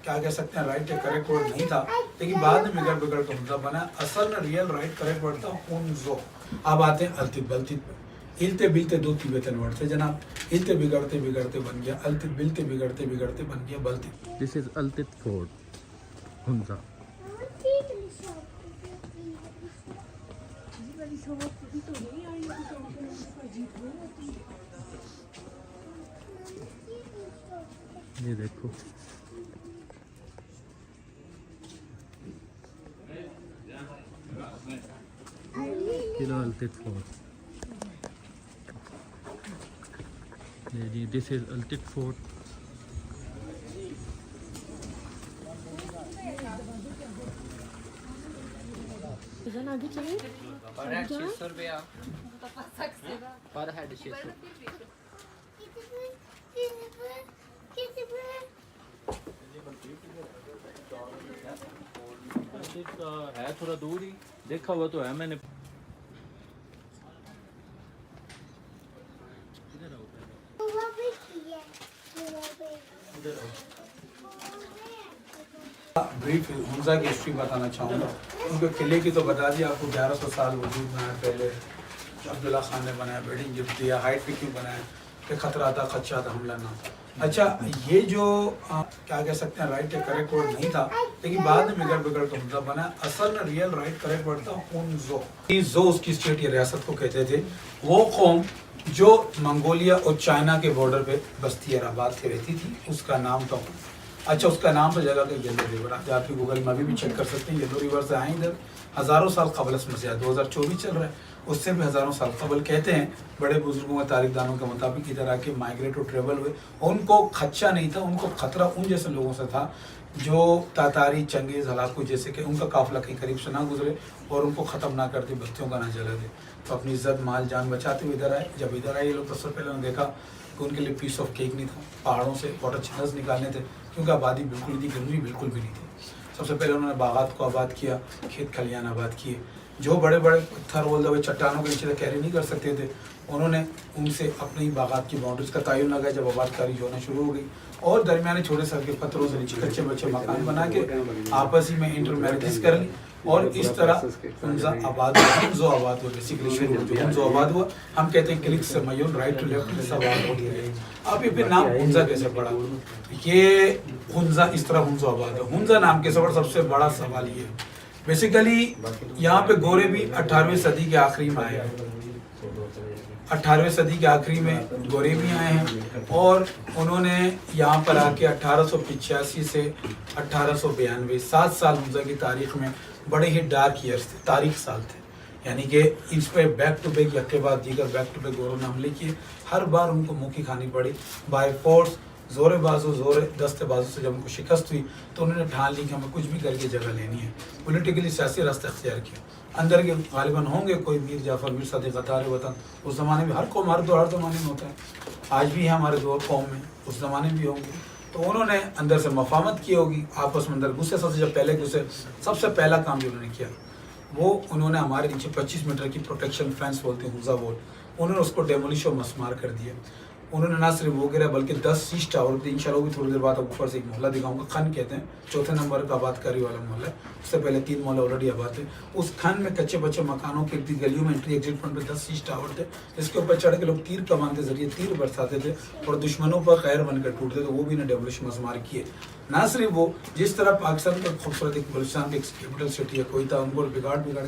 क्या कह सकते हैं राइट या करेक्ट वर्ड नहीं था, लेकिन बाद में बिगड़ बिगड़ के हुंजा बना। असल में रियल राइट करेक्ट वर्ड था हुंजो। अब आते हैं अल्तित बल्तित पे। इलते बिलते दो तिब्बतन वर्ड थे जनाब। इलते बिगड़ते बिगड़ते बन गया अल्तित, बिलते बिगड़ते बिगड़ते बन गया Baltit. This is Altit fort Hunza. ये देखो किला अल्तित फोर्ट। ये जी दिस इज अल्तित फोर्ट। आगे चलिए। पर हेड 600 रुपया, पर हेड 600। है थोड़ा दूर ही, देखा हुआ तो है मैंने। ब्रीफ हुंजा की हिस्ट्री बताना चाहूँगा। उनके किले की तो बता दिया आपको, 1100 साल वजूद में है। पहले अब्दुल्ला खान ने बनाया, बिल्डिंग गिफ्ट दिया, हाइट पे क्यों बनाया कि खतरा था, खदशा था, हमला ना। अच्छा, ये जो क्या कह सकते हैं राइट या करेक्ट वर्ड नहीं था, लेकिन बाद में बिगड़ बिगड़ के हुंजा बना। असल में रियल राइट करेक्ट वर्ड था हुंजो। जो उसकी स्टेट या रियासत को कहते थे, वो कौम जो मंगोलिया और चाइना के बॉर्डर पे बस्ती आबाद से रहती थी, उसका नाम था। अच्छा, उसका नाम तो जगह का येलो रिवर, आप जाके गूगल में अभी भी चेक कर सकते हैं। येलो रिवर से आए इधर हज़ारों साल कबल मसीहा, 2024 चल रहा है, उससे भी हज़ारों साल कबल कहते हैं बड़े बुजुर्गों व तारीखदानों के मुताबिक इधर आके माइग्रेट और ट्रेवल हुए। उनको खदशा नहीं था, उनको खतरा उन जैसे लोगों से था जो तातारी, चंगेज़, हलाकू जैसे कि उनका काफिला कहीं करीब से ना गुजरे और उनको ख़त्म ना कर दे, बत्तियों का ना जला दे। तो अपनी इज्जत, माल, जान बचाते हुए इधर आए। जब इधर आए ये लोग, तो सबसे पहले उन्होंने देखा कि उनके लिए पीस ऑफ केक नहीं था, पहाड़ों से वाटर चिनर्स निकालने थे, क्योंकि आबादी बिल्कुल नहीं थी, गर्मी बिल्कुल भी नहीं थी। सबसे पहले उन्होंने बागात को आबाद किया, खेत खलियान आबाद किए। जो बड़े बड़े पत्थर बोल दो चट्टानों के नीचे कैरी नहीं कर सकते थे, उन्होंने उनसे अपने ही बागात की बाउंड्रीज का तयन लगाया। जब आबादकारी होना शुरू हो गई और दरमियाने छोटे सर के पत्थरों से नीचे कच्चे बच्चे मकान बना के आपस ही में इंटर मैरिजेस कर ली, और इस तरह हुंजा आबाद हुआ। हुंजो आबाद हुआ, बेसिकली शुरू हुआ हुंजो आबाद हुआ। हम कहते हैं क्लिक से मयून, राइट टू लेफ्ट से आबाद हो गया। अब ये फिर नाम हुंजा कैसे पड़ा? ये हुंजा इस तरह हुंजो आबाद है। हुंजा नाम के सबसे बड़ा सवाल ये बेसिकली यहाँ पे गोरे भी 18वीं सदी के आखिरी में आए हैं। 18वीं सदी के आखिरी में गोरे भी आए हैं और उन्होंने यहाँ पर आके 1885 से 1892 7 साल हुंजा की तारीख में बड़े ही डार्क ईयर्स थे, तारीख साल थे। यानी कि इस पर बैक टू बैक यके बाद दीगर बैक टू बैक गोरों ने हमले किए। हर बार उनको मुँह की खानी पड़ी बाय फोर्स, जोरे बाजू, जोरे दस्ते बाजू से। जब उनको शिकस्त हुई तो उन्होंने ठान ली कि हमें कुछ भी करके जगह लेनी है। पॉलिटिकली सियासी रास्ता अख्तियार किया। अंदर के गालिबन होंगे कोई मीर जाफर, मीर सादिक क़तार वतन। उस ज़माने में हर कौम, हर ज़माने में होता है, आज भी है हमारे दो कौम में, उस ज़माने में भी होंगे। तो उन्होंने अंदर से मफामत की होगी, आपस में अंदर घुसे। सबसे जब पहले घुसे, सबसे पहला काम जो उन्होंने किया वो उन्होंने हमारे नीचे 25 मीटर की प्रोटेक्शन फेंस बोलते हैं हुंजा वॉल, उन्होंने उसको डेमोलिश और मस्मार कर दिया। उन्होंने ना सिर्फ वो गिरा बल्कि 10 सीज टावर थे। इंशाल्लाह भी थोड़ी देर बाद ऊपर से एक मोहल्ला दिखाऊंगा, खन कहते हैं, चौथे नंबर का आबादकारी वाला मोहल्ला है। उससे पहले 3 मोहल्ले ऑलरेडी आबाद थे। उस खन में कच्चे बच्चे मकानों के गलियों में एंट्री एग्जिट पॉइंट पे 10 सीज टावर थे, जिसके ऊपर चढ़ के लोग तीर कमान के जरिए तीर बरसाते थे और दुश्मनों पर खैर बनकर टूटते थे। वो भी ने डेमोलिश मस्मार किए। ना सिर्फ वो, जिस तरह पाकिस्तान का खूबसूरत एक बलूचिस्तान की कैपिटल सिटी है कोयटा, उनको बिगाड़ के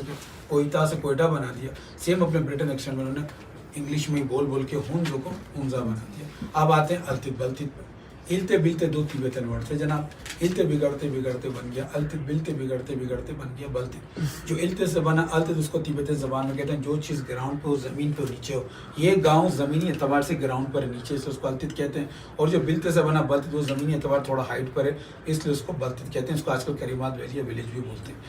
कोयटा से कोयटा बना दिया। सेम अपने ब्रिटेन एक्सेंट में उन्होंने इंग्लिश में बोल बोल के हुंजो को हुंजा बना दिया। अब आते हैं अल्तित बल्तित पे। इलते बिलते दो तिब्बतन वर्ड थे जनाब। इलते बिगड़ते बिगड़ते बन गया अल्तित, बिलते बिगड़ते बिगड़ते बन गया बल्तित। जो इलते से बना अल्तित, उसको तिब्बती ज़बान में कहते हैं जो चीज़ ग्राउंड पे हो, ज़मीन पे नीचे हो। ये गांव ज़मीनी एतबार से ग्राउंड पर नीचे, से उसको अल्तित कहते हैं। और जो बिलते से बना बल्तित, वो ज़मीनी एतबार थोड़ा हाइट पर है, इसलिए उसको बल्तित कहते हैं। इसको आजकल करीमात वैली या विलेज भी बोलते हैं।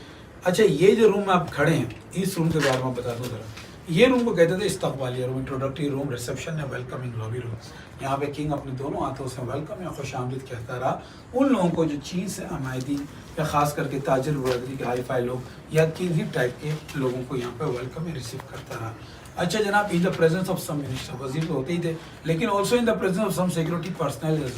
अच्छा, ये जो रूम में आप खड़े हैं, इस रूम के बारे में बता दो ज़रा। ये रूम को कहते थे इस्तकबालिया रूम, इंट्रोडक्टरी रूम, रिसेप्शन है, वेलकमिंग लॉबी रूम। यहाँ पे किंग अपने दोनों हाथों से वेलकम या खुश आमदीद कहता रहा उन लोगों को जो चीन से आमायदी या ख़ास करके ताजिर बरदरी के हाई फाई लोग या किसी टाइप के लोगों को यहाँ पे वेलकम या रिसीव करता रहा। अच्छा जनाब, in the presence of some minister, वजीर तो होते ही थे, लेकिन also in the presence of some security personal.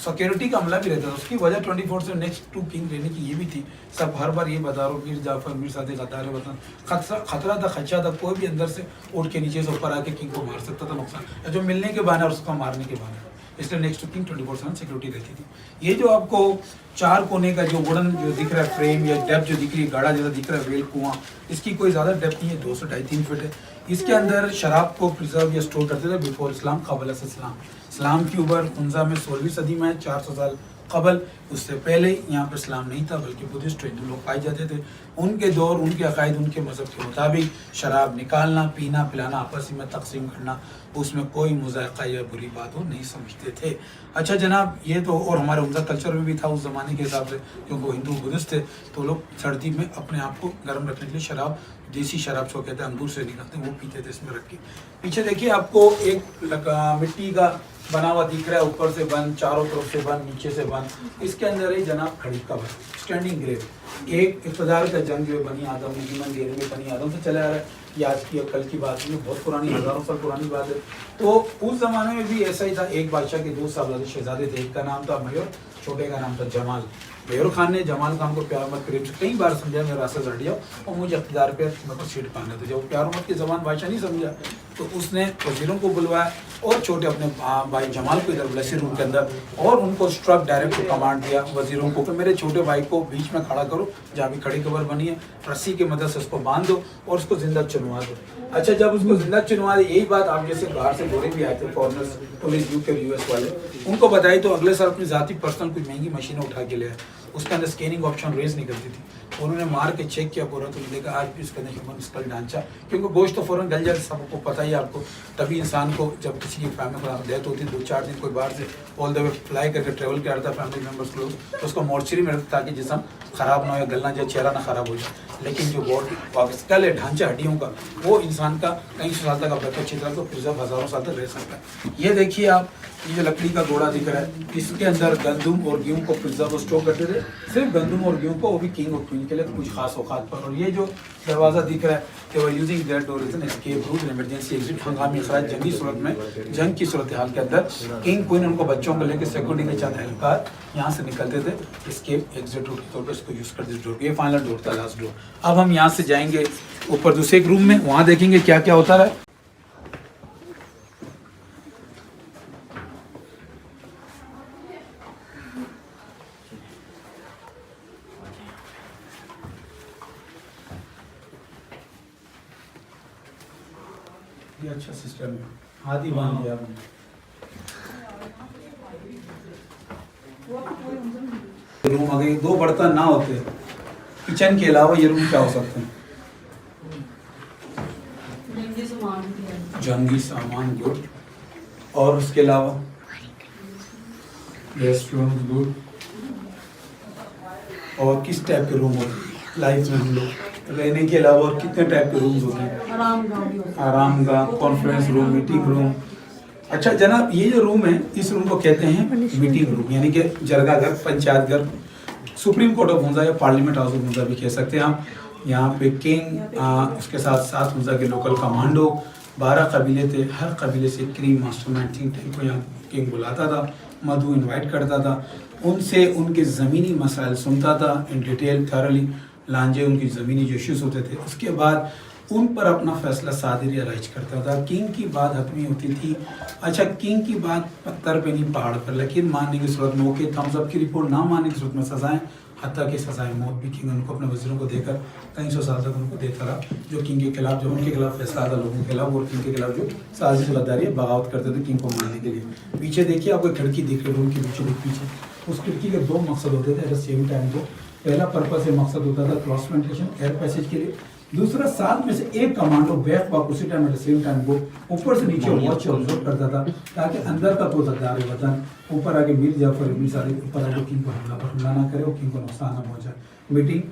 Security का अमला भी रहता था। उसकी वजह 24 से नेक्स्ट टू किंग रहने की ये भी थी। सब हर बार ये बता रहा हूँ, मीर जाफर, मीर सादिक गद्दार बता, खतरा था, खदशा था, कोई भी अंदर से उठ के नीचे से ऊपर आके किंग को मार सकता था, नुकसान जो मिलने के बहाने और उसको मारने के बहाने। इसलिए नेक्स्ट टू किंग 24/7 सिक्योरिटी रहती थी। ये जो आपको 4 कोने का जो वुडन जो दिख रहा है फ्रेम या डेप्थ जो दिख रही है, गाढ़ा जैसा दिख रहा है वेल कुआं, इसकी कोई ज़्यादा डेप्थ नहीं है, 2 से 2.5-3 फीट है। इसके अंदर शराब को प्रिजर्व या स्टोर करते थे बिफोर इस्लाम, कबल इस्लाम। इस्लाम की उबर हुंजा में 16वीं सदी में है, 400 साल कबल। उससे पहले यहाँ पर इस्लाम नहीं था, बल्कि बुद्धिस्ट हिंदू लोग पाए जाते थे। उनके दौर, उनके अकायद, उनके मज़हब के मुताबिक शराब निकालना, पीना, पिलाना, आपस में तकसीम करना, उसमें कोई मुज़ायक़ा या बुरी बात हो नहीं समझते थे। अच्छा जनाब, ये तो और हमारे उनका कल्चर में भी था उस ज़माने के हिसाब से, क्योंकि वो हिंदू बुद्धिस्ट थे, तो लोग सर्दी में अपने आप को गर्म रखने के लिए शराब, देसी शराब जो कहते हैं अंगूर से निकलते हैं, वो पीते थे इसमें रख के। पीछे देखिए आपको एक मिट्टी का बना हुआ दिख रहा है, ऊपर से बंद, चारों तरफ से बंद, नीचे से बंद। इसके अंदर है जनाब खड़ी कबर, स्टैंडिंग ग्रेव। एक इक़्तिदार का जंग जो बनी आदम ने ह्यूमन गेयर में बनी आदम से चला आ रहा है, ये आज की कल की बात नहीं, बहुत पुरानी, हज़ारों साल पुरानी बात है। तो उस ज़माने में भी ऐसा ही था। एक बादशाह के 2 साहबजादे शहजादे थे, एक का नाम था मयूर, छोटे का नाम था जमाल। मयूर खान ने जमाल खान को प्यार मत प्रेम से कई बार समझा, मेरा रास्ता हट जाओ और मुझे इक़्तिदार पे मतलब सीट पाना था। जब प्यार मत की ज़बान बादशाह नहीं समझा, तो उसने वज़ीरों को बुलवाया और छोटे अपने भाई जमाल को इधर बुलाया रूम के अंदर, और उनको स्ट्रक डायरेक्ट कमांड दिया वज़ीरों को कि मेरे छोटे भाई को बीच में खड़ा करो, जहाँ भी खड़ी कबर बनी है, रस्सी की मदद से उसको बांध दो और उसको जिंदा चुनवा दो। अच्छा, जब उसको जिंदा चुनवा दी, यही बात आप जैसे बाहर से दौरे भी आए थे फॉरनर्स, पुलिस यूके यूएस वाले, उनको बताई तो अगले साल अपनी ज़ाती पर्सनल कोई महंगी मशीनें उठा के ले आए। उसके अंदर स्कैनिंग ऑप्शन रेज नहीं करती थी, उन्होंने मार के चेक किया पूरा, तो देखा आज भी उसके अंदर ह्यूमन स्कल ढांचा, क्योंकि गोश्त तो फ़ौरन गल जाता, सबको पता ही आपको। तभी इंसान को जब किसी की फैमिली में डेथ होती है, 2-4 दिन कोई बाहर से ऑल द वे फ्लाई करके ट्रेवल करता है फैमिली मेम्बर्स लोग, तो उसको मॉर्चरी में रखता ताकि जिसम ख़राब ना हो या गलना जाए, चेहरा ना ख़राब हो जाए। लेकिन जो बॉडी स्कल है, ढांचा हड्डियों का, वो इंसान का कई सौ साल तक अब अच्छी तरह को प्रिजर्व हज़ारों साल तक रह सकता है। ये देखिए आप, ये जो लकड़ी का घोड़ा दिख रहा है, इसके अंदर गंदुम और गेहूँ को प्रिजर्व स्टोर करते थे, सिर्फ गंदुम और गेहूँ को, वो भी किंग और क्वीन के लिए कुछ खास औकात पर। और ये जो दरवाज़ा दिख रहा है, they were using that door as an escape route, emergency exit, हंगामी खराज, जंगी सूरत में, जंग की सूरत हाल के अंदर किंग क्वीन उनको बच्चों को लेकर सिक्योरिटी के चंद एहलकार यहाँ से निकलते थे, एस्केप एग्जिट रूट के तौर पर इसको यूज़ करते थे। डोर, ये फाइनल डोर था, लास्ट डोर। अब हम यहाँ से जाएंगे ऊपर दूसरे एक रूम में, वहाँ देखेंगे क्या क्या होता है। ये अच्छा सिस्टम है, हाथ ही बांध दिया आपने। रूम अगर ये 2 बर्तन ना होते किचन के अलावा, ये रूम क्या हो सकते हैं? जंगी सामान गुड, और उसके अलावा रेस्टोरेंट गुड। और किस टाइप के रूम होते लाइफ में हम लोग रहने के अलावा, और कितने टाइप के रूम्स होते हैं? आरामगाह, कॉन्फ्रेंस रूम, मीटिंग रूम। अच्छा जनाब, ये जो रूम है, इस रूम को कहते हैं मीटिंग रूम, यानी कि जरगा घर, पंचायत घर, सुप्रीम कोर्ट ऑफ हुंजा या पार्लियामेंट हाउस ऑफ हुंजा भी कह सकते हैं आप। यहाँ पे किंग, उसके साथ साथ हुंजा के लोकल कमांडो, 12 कबीले थे, हर कबीले से क्रीम मास्टरमाइंड थिंक टैंक को यहाँ किंग बुलाता था, मधु इनवाइट करता था, उनसे उनके ज़मीनी मसाइल सुनता था इन डिटेल, थरली, लांजे उनकी ज़मीनी जो इश्यूज़ होते थे, उसके बाद उन पर अपना फैसला सादिर या राइज करता था। किंग की बात हतमी होती थी। अच्छा, किंग की बात पत्थर पे नहीं पहाड़ पर, लेकिन मानने की सूरत में, ओके थम्स अप की रिपोर्ट ना मानने की सूरत में सजाएं, हत्ता की सजाएं मौत भी किंग उनको अपने वज़ीरों को देकर कई सौ साल तक उनको देता रहा, जो किंग के खिलाफ, जो उनके खिलाफ फैसला था लोगों के खिलाफ, और किंग के खिलाफ जो साजिश गद्दारी बगावत करते थे किंग को मारने के लिए। पीछे देखिए आपको खिड़की दिख रही है, रूम के पीछे उस खिड़की के 2 मकसद होते थे एट द सेम टाइम। तो पहला पर्पस है, मकसद होता था क्रॉस वेंटिलेशन, एयर पैसेज के लिए। दूसरा, साथ में से एक कमांडो बैक वॉक उसी time at the same time वो ऊपर से नीचे वॉच ऑब्जर्व करता था, ताकि अंदर का तो गद्दार वतन ऊपर आके मीर जाफर मीर सादिक ऊपर आके किंग को हमला ना करे और किंग को नुकसान ना पहुंचाए। Meeting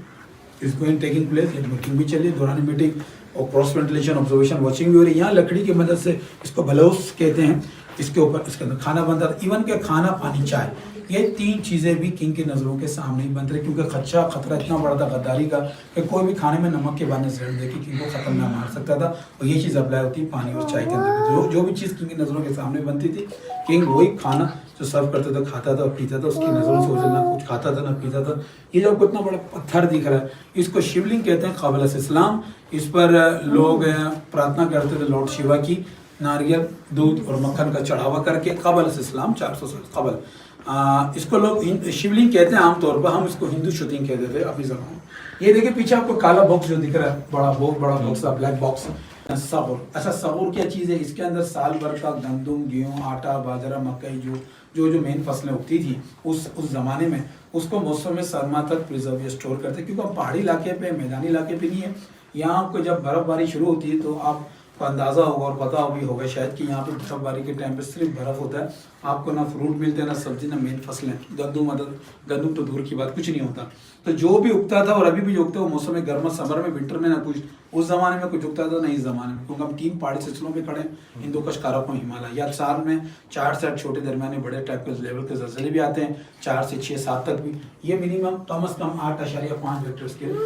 is going taking place, एक मीटिंग भी चलिए, दौरान मीटिंग और क्रॉस वेंटिलेशन ऑब्जर्वेशन वॉचिंग भी हो रही है। यहाँ लकड़ी की मदद से, इसको बलौस कहते हैं, इसके ऊपर इसके अंदर खाना बनता था, इवन के खाना, पानी, चाय, ये 3 चीज़ें भी किंग की नज़रों के सामने ही बनते रहे, क्योंकि खतरा इतना बड़ा था गद्दारी का कि कोई भी खाने में नमक के बहाने से दे कि किंग को ख़त्म ना मार सकता था। और ये चीज़ अप्लाई होती पानी और चाय के अंदर, जो भी चीज़ किंग की नज़रों के सामने बनती थी, किंग वही खाना जो सर्व करता था, खाता था, पीता था, उसकी नज़रों से ओझल, ना कुछ खाता था ना पीता था। ये जो आपको इतना बड़ा पत्थर दिख रहा है, इसको शिवलिंग कहते हैं क़ाबिल इस्लाम। इस पर लोग प्रार्थना करते थे लॉर्ड शिवा की, नारियल, दूध और मक्खन का चढ़ावा करके। क़ाबिल इस्लाम 400 साल कबल। इसको लोग शिवलिंग कहते हैं आमतौर पर, हम इसको हिंदू शुद्धिंग कहते थे अपनी ज़बान में। ये देखिए पीछे आपको काला बॉक्स जो दिख रहा है, बहुत बड़ा बॉक्स है, ब्लैक बॉक्स। सबूर, अच्छा सबूर क्या चीज़ है? इसके अंदर साल भर का गंदम, गेहूँ, आटा, बाजरा, मकई जो मेन फसलें उगती थी उस ज़माने में, उसको मौसम सरमा तक प्रिजर्व स्टोर करते, क्योंकि हम पहाड़ी इलाके पे, मैदानी इलाके पे नहीं है। यहाँ आपको जब बर्फ़बारी शुरू होती है तो आपको अंदाज़ा होगा और पता भी होगा शायद कि यहाँ पे बर्फ़बारी के टाइम पे सिर्फ बर्फ़ होता है, आपको ना फ्रूट मिलते हैं ना सब्जी ना मेन फसलें। गंदम तो दूर की बात, कुछ नहीं होता। तो जो भी उगता था और अभी भी जो उगता है वो मौसम में गर्म, समर में, विंटर में ना कुछ उस ज़माने में कुछ उगता था ना इस ज़माने में, क्योंकि हम 3 पहाड़ी सिलसिलों पे खड़े हैं, हिंदुकुश, काराकोरम, हिमालय। या साल में 4 से 8 छोटे दरमियाने बड़े टाइप के लेवल के ज़लज़ले भी आते हैं, 4 से 6, 7 तक भी। ये मिनिमम कम से कम 8.5 रेक्टर स्केल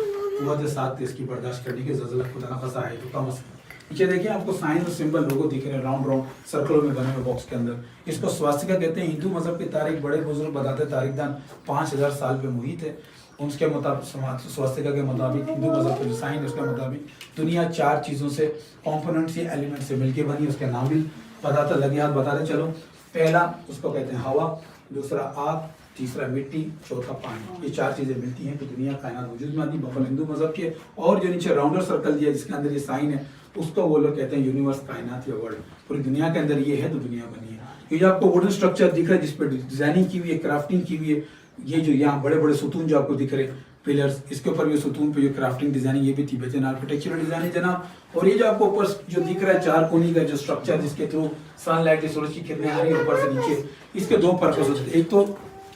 हुआ थे, 7 इसकी बर्दाश्त करने के ज़लज़ला खुदा ना खसा है तो कम से कम। नीचे देखिए आपको साइन और सिंबल लोगो दिख रहे हैं, राउंड सर्कलों में बने हुए बॉक्स के अंदर। इसको स्वास्तिका कहते हैं। हिंदू मजहब की तारीख बड़े बुजुर्ग बताते, तारीखदान 5000 साल पे मुहित है। उसके मुताबिक स्वास्तिका के मुताबिक, हिंदू मजहब के जो साइन है उसके मुताबिक दुनिया 4 चीज़ों से, कंपोनेंट्स या एलिमेंट से मिलकर बनी। उसके नाम भी बताते, लगे हाथ बताते चलो। पहला उसको कहते हैं हवा, दूसरा आग, तीसरा मिट्टी, चौथा पानी। ये 4 चीज़ें मिलती हैं तो दुनिया कायनात वजूद में आती है बफल हिंदू मजहब के। और जो नीचे राउंडर सर्कल दिया जिसके अंदर ये साइन है, उसको वो लोग कहते हैं यूनिवर्स, कायनात या वर्ल्ड। पूरी दुनिया के अंदर ये है तो दुनिया बनी है। ये जो आपको वुडन स्ट्रक्चर दिख रहा है जिस पर डिजाइनिंग की हुई है, क्राफ्टिंग की हुई है, ये जो यहाँ बड़े बड़े सुतून जो आपको दिख रहे हैं, पिलर्स, इसके ऊपर भी सुतून पे जो क्राफ्टिंग डिजाइनिंग, ये भी तिब्बतियन आर्किटेक्चरल डिजाइन है जनाब। और ये जो आपको ऊपर जो दिख रहा है 4 कोनी का जो स्ट्रक्चर, जिसके थ्रू सनलाइट, सूरज की किरणें आ रही है ऊपर से नीचे, इसके 2 पर्पस होते थे। एक तो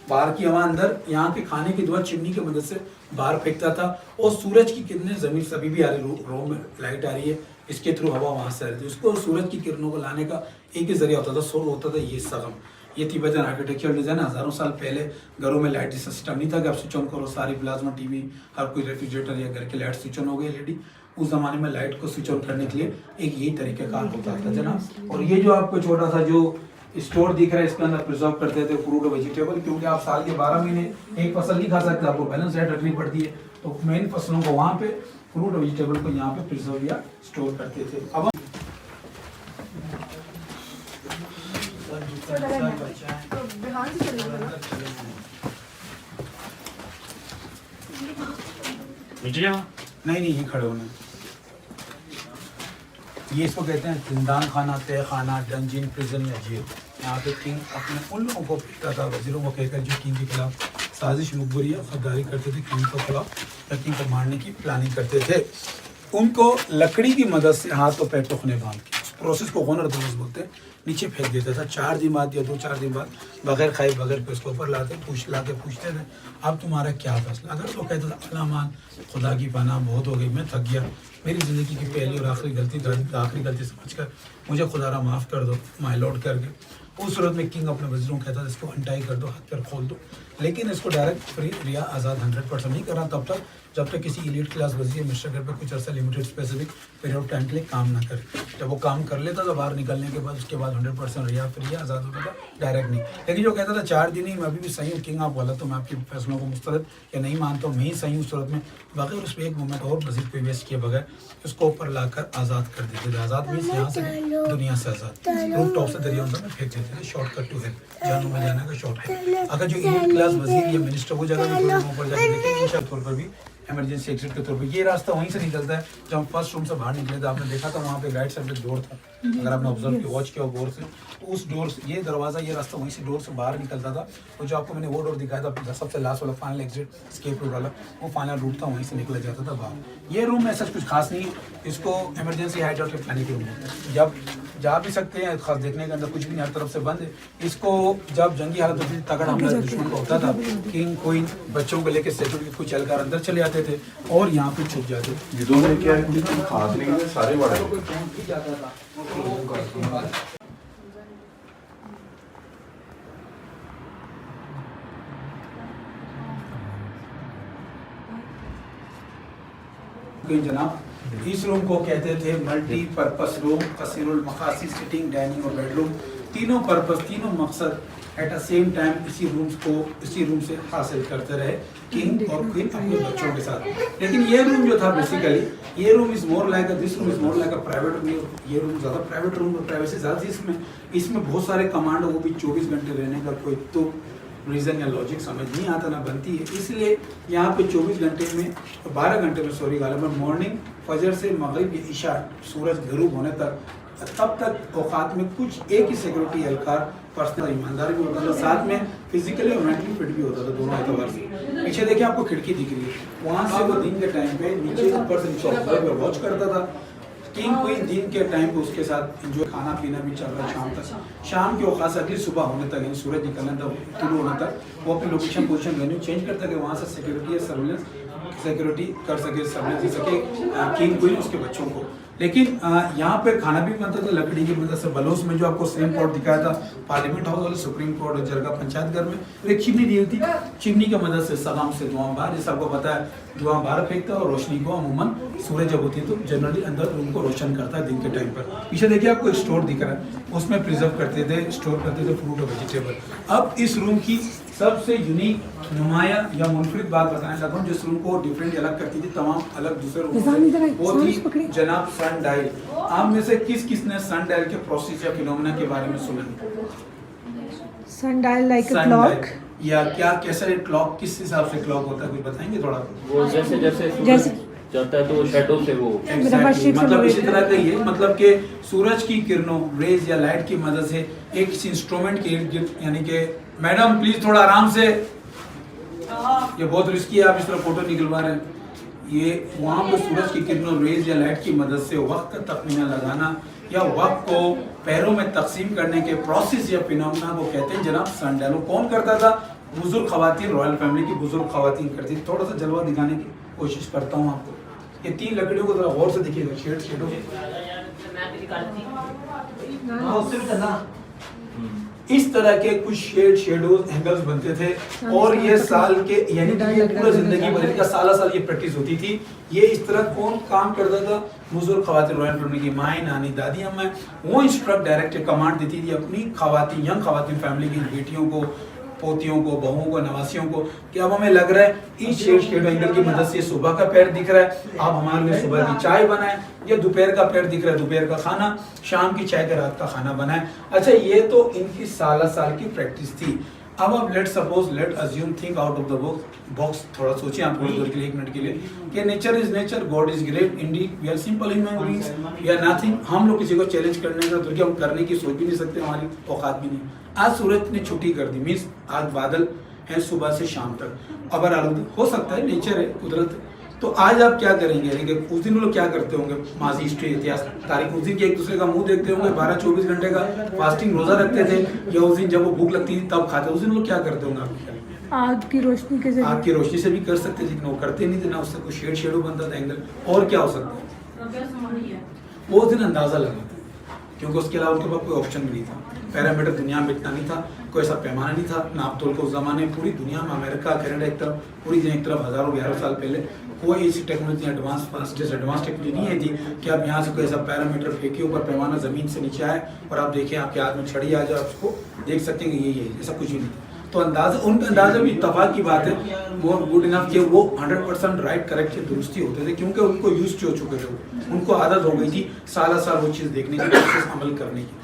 बाहर की हवा अंदर, यहाँ के खाने की दुआ चिमनी की मदद से बाहर फेंकता था, और सूरज की किरणें जमीन से अभी भी आ रही, रूम में लाइट आ रही है, इसके थ्रू हवा वहाँ से आ रही थी। उसको सूरज की किरणों को लाने का एक ही जरिया होता था, सोल होता था ये सगम। ये तिब्बतन आर्किटेक्चरल डिजाइन, हज़ारों साल पहले घरों में लाइट सिस्टम नहीं था कि आप स्विच ऑन करो, सारी प्लाज्मा टीवी, हर कोई रेफ्रिजरेटर या घर की लाइट स्विच ऑन हो गई एलईडी। उस जमाने में लाइट को स्विच ऑन करने के लिए एक यही तरीक़ाकार होता था जनाब। और ये जो आपको छोटा सा जो स्टोर दिख रहा है, इसके अंदर प्रिजर्व करते थे फ्रूट और वेजिटेबल, क्योंकि आप साल के 12 महीने एक फसल नहीं खा सकते, आपको बैलेंस डाइट रखनी पड़ती है। तो मेन फसलों को वहाँ पे, फ्रूट और वेजिटेबल को यहाँ पे प्रिजर्व या स्टोर करते थे। अब नहीं ये खड़े होने, ये इसको कहते हैं जिंदान खाना, तय खाना, डंजिन, प्रिजन या जेल। यहाँ पे किंग अपने उन लोगों को पीटता था, वजीरों को कहकर जो किंग के खिलाफ साजिश, मुखबरी या गद्दारी करते थे, किंग को खिलाफ या किंग को मारने की प्लानिंग करते थे। उनको लकड़ी की मदद से हाथ और पैर टोकने बांध के, उस प्रोसेस को गोनर दोस्त बोलते हैं, नीचे फेंक देता था। 4 दिन बाद या 2-4 दिन बाद बगैर खाए बगैर पे उसको ऊपर लाके पूछते थे अब तुम्हारा क्या फैसला। अगर वो कहता था अलामान, खुदा की पनाह, बहुत हो गई, मैं थक गया, मेरी ज़िंदगी की पहली और आखिरी गलती समझकर मुझे खुदारा माफ़ कर दो, माय लॉर्ड करके, उस सूरत में किंग अपने वज़ीरों को कहता था इसको अनटाई कर दो, हाथ पैर खोल दो। लेकिन इसको डायरेक्ट फ्री रिया आज़ाद 100% नहीं कर रहा तब तक जब तक किसी एलीट क्लास वज़ीर मिस्टर घर पर कुछ अर्सा limited specific period of time के लिए काम ना करे। जब वो काम कर लेता तो बाहर निकलने के बाद उसके बाद 100% रिया फ्री आज़ाद होता था, डायरेक्ट नहीं। लेकिन जो कहता था 4 दिन ही मैं अभी भी सही हूँ किंग, आप गलत हो, मैं आपके फैसलों को मुस्तरद या नहीं मानता हूँ, मैं ही सही हूँ, सूरत में बगैर उस पर एक मोमेंट और मजीद पे वेस्ट किए बगैर उसको ऊपर लाकर आज़ाद कर देते थे। आज़ाद मीन्स यहाँ से दुनिया से आज़ाद, रूफ टॉप से दरिया में फेंक देते थे, शॉर्टकट टू हेल्प, जानों में जाने का शॉर्टकट। अगर जो एलीट क्लास वज़ीर या मिनिस्टर वो जगह भी ऊपर जाकर देखेंगे इंशाअल्लाह तौर पर भी इमरजेंसी एग्जिट के तौर पे ये रास्ता वहीं से निकलता है। जब हम फर्स्ट रूम से बाहर निकले थे आपने देखा था वहाँ पे राइट साइड पे डोर था, अगर आपने ऑब्जर्व किया, वॉच किया गौर से, उस डोर से ये दरवाज़ा, ये रास्ता वहीं से डोर से बाहर निकलता था। और जो आपको मैंने वो डोर दिखाया था सबसे लास्ट वाला फाइनल एग्जिट स्केप रूट वाला, वो फाइनल रूट था, वहीं से निकला जाता था बाहर। ये रूम ऐसा कुछ खास नहीं है, इसको इमरजेंसी हाइड आउट के प्लानिंग के रूम होता है। जब जा भी सकते हैं, खास देखने के अंदर कुछ भी नहीं, हर तरफ से बंद है। इसको जब जंगी हालत होती थी, तगड़ा हमला दुश्मन का होता था, किंग क्वीन बच्चों को लेकर सेटल के कुछ चलकर अंदर चले आते थे और यहाँ पे छुप जाते थे। युद्धों में क्या है खास नहीं है, सारे बड़े जाता था। जनाब इस रूम को कहते थे मल्टीपर्पस रूम, कसीरुल मकासिद, सिटिंग, डाइनिंग और बेडरूम। तीनों पर्पस, तीनों मकसद एट द सेम टाइम इसी रूम से हासिल करते रहे किंग और क्वीन अपने बच्चों के साथ। लेकिन ये रूम जो था बेसिकली ये room is more like this room is more like a private room. ये रूम ज़्यादा प्राइवेट रूम और प्राइवेसी ज़्यादा थी इसमें बहुत सारे कमांड, वो भी 24 घंटे रहने का कोई तो रीज़न या लॉजिक समझ नहीं आता ना बनती है। इसलिए यहाँ पे 24 घंटे में 12 घंटे में सॉरी गालिबन मॉर्निंग फजर से मगरिब या इशा सूरज गरूब होने तक तब तक औकात में कुछ एक ही सिक्योरिटी एहलकार पर्सनल ईमानदार भी होता था, साथ में फिजिकली और मेंटली फिट भी होता था दोनों एतबार से। पीछे देखिए आपको खिड़की दिख रही है, वहाँ से वो दिन के टाइम पे नीचे ऊपर से नीचे ऑब्जर्व और वॉच करता था। किंग क्वीन दिन के टाइम पे उसके साथ एंजॉय खाना पीना भी चल रहा है शाम तक। शाम की औकात से अगली सुबह होने तक यानी सूरज निकलने तक शुरू होने तक वो अपनी लोकेशन पोजीशन वेन्यू चेंज करता है कि वहाँ से सिक्योरिटी या सर्विलेंस सिक्योरिटी कर सके, सर्विलेंस दे सके किंग क्वीन उसके बच्चों को। लेकिन यहाँ पे खाना भी बनता था लकड़ी की मदद से। बलोच में जो आपको सेम कोर्ट दिखाया था पार्लियामेंट हाउस वाले सुप्रीम कोर्ट और जरगा पंचायत घर में एक चिमनी दी हुई थी, चिमनी की मदद से सलाम से धुआं बाहर, जैसे आपको पता है धुआं बाहर फेंकता है और रोशनी को अमूमन सूरज जब होती है तो जनरली अंदर रूम को रोशन करता है दिन के टाइम पर। पीछे देखिए आपको स्टोर दिख रहा है, उसमें प्रिजर्व करते थे, स्टोर करते थे फ्रूट और वेजिटेबल। अब इस रूम की सबसे यूनिक नुमाया या मुनफरिद बात बताने लगा हूँ जिस रूम को डिफरेंट अलग करती थी तमाम अलग दूसरे रूम, वो थी जनाब सन डायल। आप में से किसने सन डायल के प्रोसेस या फिनोमेना के बारे में सुना? सन डायल लाइक अ क्लॉक या क्या कैसा क्लॉक किस हिसाब से क्लॉक होता है कुछ बताएंगे थोड़ा? वो जैसे जैसे चलता है तो शैडो से वो मतलब इसी तरह का ही है, मतलब कि सूरज की किरणों रेज या लाइट की मदद से एक किसी इंस्ट्रूमेंट के इर्द गिर्द, यानी कि मैडम प्लीज थोड़ा आराम से, ये बहुत रिस्की है, आप इस तरह फोटो निकलवा रहे हैं। ये वहाँ पर सूरज की किरणों रेज या लाइट की मदद से वक्त का तखमीना लगाना या वक्त को पैरों में तकसीम करने के प्रोसेस या फिनोमेना को कहते हैं जनाब सन डायल। कौन करता था? बुजुर्ग खवातीन, रॉयल फैमिली की बुजुर्ग खवातीन करती थी। थोड़ा सा जलवा दिखाने की कोशिश करता हूँ आपको। ये 3 लकड़ियों को जरा गौर से देखिएगा, शेडो इस तरह के कुछ शेडोज एंगल्स बनते थे और ये साल के यानी कि पूरा जिंदगी भर का साल ये प्रैक्टिस होती थी। ये इस तरह कौन काम करता था? बुजुर्ग खवातीन, रॉयल फैमिली की माएँ, नानी, दादी, अम्मा, वो इंस्ट्रक्ट डायरेक्ट कमांड देती थी अपनी खवातीन, यंग खवातीन फैमिली की बेटियों को, पोतियों को, बहुओं को, नवासियों को कि अब हमें लग रहा है इस शेड एंगल की मदद से सुबह का पैर दिख रहा है, आप हमारे लिए सुबह की चाय बनाएं, या दोपहर का पैर दिख रहा है, दोपहर का खाना, शाम की चाय का रात का खाना बनाएं। अच्छा, ये तो इनकी साल की प्रैक्टिस थी। अब late assume think out of the box, थोड़ा सोचिए आप थोड़ी देर के लिए, 1 मिनट के लिए, कि nature is nature, God is great, indeed we are simple human beings, we are nothing. हम लोग किसी को चैलेंज करने का तो हम करने की सोच भी नहीं सकते, हमारी औकात भी नहीं। आज सूरज ने छुट्टी कर दी, मीन्स आज बादल हैं सुबह से शाम तक, अबर आलूदी हो सकता है, नेचर है, कुदरत। तो आज आप क्या करेंगे? यानी कि उस दिन वो लोग क्या करते होंगे? माजी हिस्ट्री, इतिहास, तारीख, उस दिन के एक दूसरे का मुंह देखते होंगे, 12-24 घंटे का फास्टिंग रोजा रखते थे, या उस दिन जब वो भूख लगती थी तब खाते। उस दिन लोग क्या करते होंगे? आप आग की रोशनी के जरिए, आग की रोशनी से भी कर सकते थे, लेकिन वो करते नहीं थे, ना उससे कोई शेडो बनता था एंगल। और क्या हो सकता है? वो उस दिन अंदाजा लगा था, क्योंकि उसके अलावा उनके पास कोई ऑप्शन भी नहीं था। पैरामीटर दुनिया में इतना नहीं था, कोई ऐसा पैमाना नहीं था, नाप तोल को उस जमाने में पूरी दुनिया में, अमेरिका, कनाडा एक तरफ, पूरी दुनिया एक तरफ, हजारों 11 साल पहले कोई ऐसी टेक्नोलॉजी एडवांस टेक्नोलॉजी नहीं आई थी कि आप यहाँ से कोई ऐसा पैरामीटर फेंके, ऊपर पैमाना ज़मीन से नीचे आए और आप देखें आपके हाथ में छड़ी आ जाए, उसको देख सकते हैं कि ये ऐसा कुछ भी नहीं था। तो अंदाजा, उनका अंदाजा भी इत्तफाक की बात है, मोर गुड इनफ कि वो 100% राइट करेक्ट से दुरुस्ती होते थे, क्योंकि उनको यूज हो चुके थे, उनको आदत हो गई थी साल वो चीज़ देखने की, प्रोसेस अमल करने की।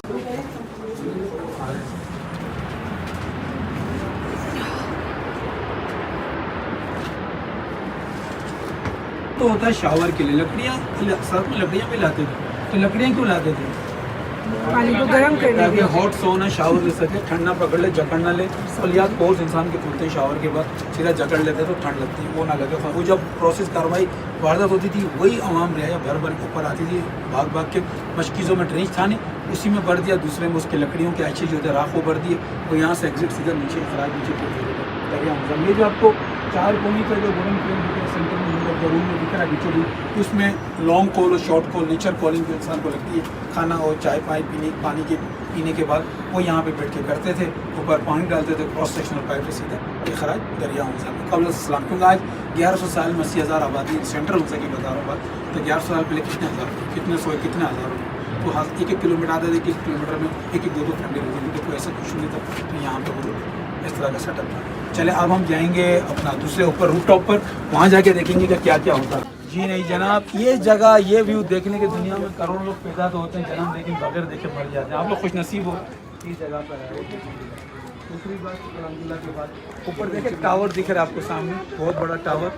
तो होता है शावर के लिए लकड़ियाँ, साथ में लकड़ियाँ भी लाते थे। तो लकड़ियाँ क्यों लाते थे? पानी को गर्म करने ताकि के लिए। हॉट सोना शावर ले सके, ठंड ना पकड़ ले, जकड़ ना ले। फलियात कोर्स इंसान के खुलते हैं शावर के बाद, सीधा जकड़ लेते तो ठंड लगती है, वो ना लगे। वो जब प्रोसेस कार्रवाई वारदात होती थी, वही आवाम रियाया भर भर के ऊपर आती थी, भाग के मशकीज़ों में ट्रेंच था नहीं, उसी में भर दिया, दूसरे में उसके लकड़ियों के अच्छे जो थे राख वो भर दिए, वो यहाँ से एग्जिट सीधा नीचे खराब नीचे ये जो आपको 4 कोनी का जो वुडन फ्रेम सेंटर में रूम में दिख रहा है बीचों बीच, उसमें लॉन्ग कॉल और शॉर्ट कॉल, नेचर कॉलिंग जो इंसान को लगती है, खाना और चाय पानी के पीने के बाद वो यहाँ पे बैठ के करते थे, ऊपर पानी डालते थे, क्रॉस सेक्शनल पाइप से सीधा ये खराज दरिया कबल इस्लाम। क्योंकि आज 1100 साल में 80,000 आबादी, सेंट्रल की बता रहा हूँ बात, तो 1100 साल पहले कितने हज़ार, कितने 100, कितने हज़ार, आपको एक एक किलोमीटर आधा एक एक किलोमीटर में एक दो फैमिली रहती थी, कोई ऐसा कुछ नहीं था। तो यहाँ पे वो इस तरह का सेटअप था। चले अब हम जाएंगे अपना दूसरे ऊपर रूफ टॉप पर, वहाँ जाके देखेंगे कि क्या क्या होता है। जी नहीं जनाब, ये जगह ये व्यू देखने की दुनिया में करोड़ों लोग पैदा तो होते हैं जनाब, लेकिन बगैर देखे मर जाते हैं। आप लोग खुश नसीब हो इस जगह पर है। दूसरी बात अलहमदुलिल्लाह के बाद ऊपर देखे टावर दिख रहा है आपको सामने, बहुत बड़ा टावर।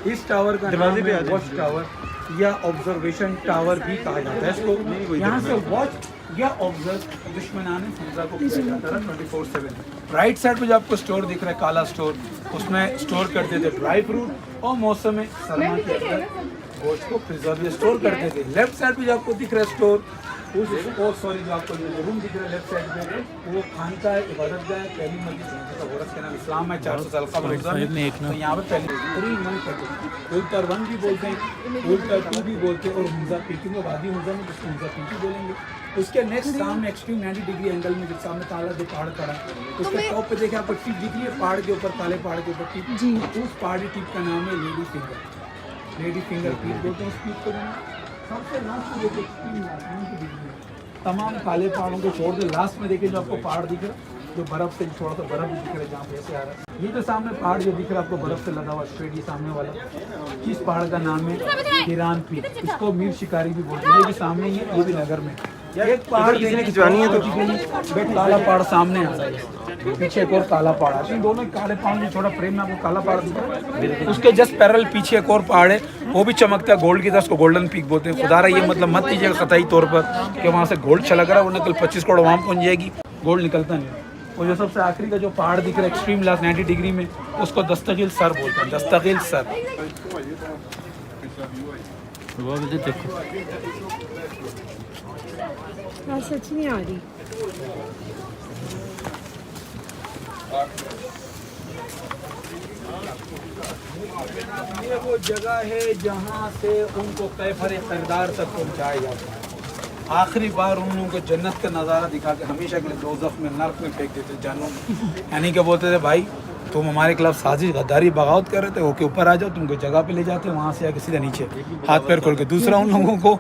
इस टावर का नाम है वॉच टावर या ऑब्जर्वेशन टावर भी कहा जाता है इसको। यहाँ से वॉच या ऑब्जर्व दुश्मनाने हमजा को किया जाता है 24/7। राइट साइड पे जो आपको स्टोर दिख रहा है काला स्टोर, उसमें स्टोर करते थे ड्राई फ्रूट और मौसम सरमा के अंदर गोश्त को प्रिजर्व स्टोर करते थे। लेफ्ट साइड पे जो आपको दिख रहा है स्टोर, उस सॉरी जो आपको रूम दिख रहा है लेफ्ट साइड पे, वो खानका है, इबादत गाह है, पहली मस्जिद औरत के नाम इस्लाम है 400 साल कबल। तो यहाँ पे पहले पूरी मन करते हैं, उल्टर 1 भी बोलते हैं, उल्टर 2 भी बोलते हैं, और हुंजा पीकी में वादी हुंजा में जिसको हुंजा पीकी बोलेंगे। उसके नेक्स्ट सामने एक्सट्रीम 90 डिग्री एंगल में जब सामने काला जो पहाड़ खड़ा है, उसके टॉप पे देखे आपको टिप दिख रही है पहाड़ के ऊपर, काले पहाड़ के ऊपर टिप जी, उस पहाड़ी टिप का नाम है lady finger. Lady finger peak बोलते हैं उस पीक को। सबसे लास्ट में देखिए एक्सट्रीम 90 डिग्री तमाम काले पहाड़ों को छोड़ के लास्ट में देखिए जो आपको पहाड़ दिख रहा है, जो बर्फ से थोड़ा सा बर्फ भी दिख रहा है जहाँ पे ऐसे आ रहा है। ये जो सामने पहाड़ जो दिख रहा है आपको बर्फ से लगा हुआ स्ट्रेट, ये सामने वाला, इस पहाड़ का नाम है हिरान पीक, इसको मीर शिकारी भी बोलते हैं। ये भी सामने ही है, ये भी नगर में। एक पहाड़ खिंचवानी है तो काला पहाड़ सामने आ रहा है, पीछे एक और काला पहाड़ है। इन दोनों काले पहाड़ में थोड़ा फ्रेम में आपको काला पहाड़ दिख रहा है, उसके जस्ट पैरेलल पीछे एक और पहाड़ है, वो भी चमकता है गोल्ड की तरह, उसको गोल्डन पीक बोलते हैं। खुदा रहा ये मतलब मत लीजिएगा कतई तौर पर कि वहाँ से गोल्ड छलक रहा है, वो कल 25 करोड़ वहाँ पहुँच जाएगी, गोल्ड निकलता नहीं। और जो सबसे आखिरी का जो पहाड़ दिख रहा है एक्सट्रीम लास्ट 90 डिग्री में, उसको दस्तगील सर बोलते हैं, दस्तगील सर। सच नहीं आ रही। ये वो जगह है जहाँ से उनको कैफर किरदार तक पहुँचाया जाता है। आखिरी बार उन लोगों को जन्नत का नज़ारा दिखा के हमेशा के लिए दोज़ख में, नर्क में फेंक देते जानों में। यानी कि बोलते थे भाई तुम हमारे खिलाफ साजिश गद्दारी बगावत कर रहे थे, ओके ऊपर आ जाओ, तुमको जगह पे ले जाते, वहाँ से आके सीधा नीचे हाथ पैर खोल के। दूसरा उन लोगों को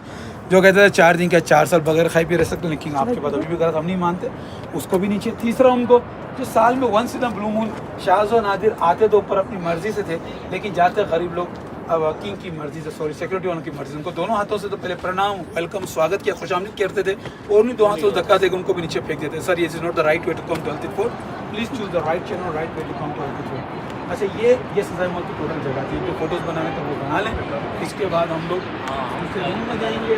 जो कहते थे 4 दिन क्या 4 साल बगैर खाई पी रह सकते, लेकिन आपके पास अभी भी गलत हम नहीं मानते, उसको भी नीचे। तीसरा उनको जो साल में 1 इन अ ब्लू मून शाज़ व नादिर आते तो ऊपर अपनी मर्जी से थे, लेकिन जाते गरीब लोग अब किंग की मर्जी से, सॉरी सिक्योरिटी वालों की मर्जी से, उनको दोनों हाथों से तो पहले प्रणाम वेलकम स्वागत किया, खुशामदीद करते थे, और उन्हीं 2 हाथों से धक्का देकर उनको भी नीचे फेंक देते। सर ये is not the right way to come to health fort, please choose the right channel, right way to come to health fort. अच्छा ये सजाई मौत की टोटल जगह थी, जो फोटोज़ बनाए तो वो बना लें। इसके बाद हम लोग हमसे रूम में जाएंगे।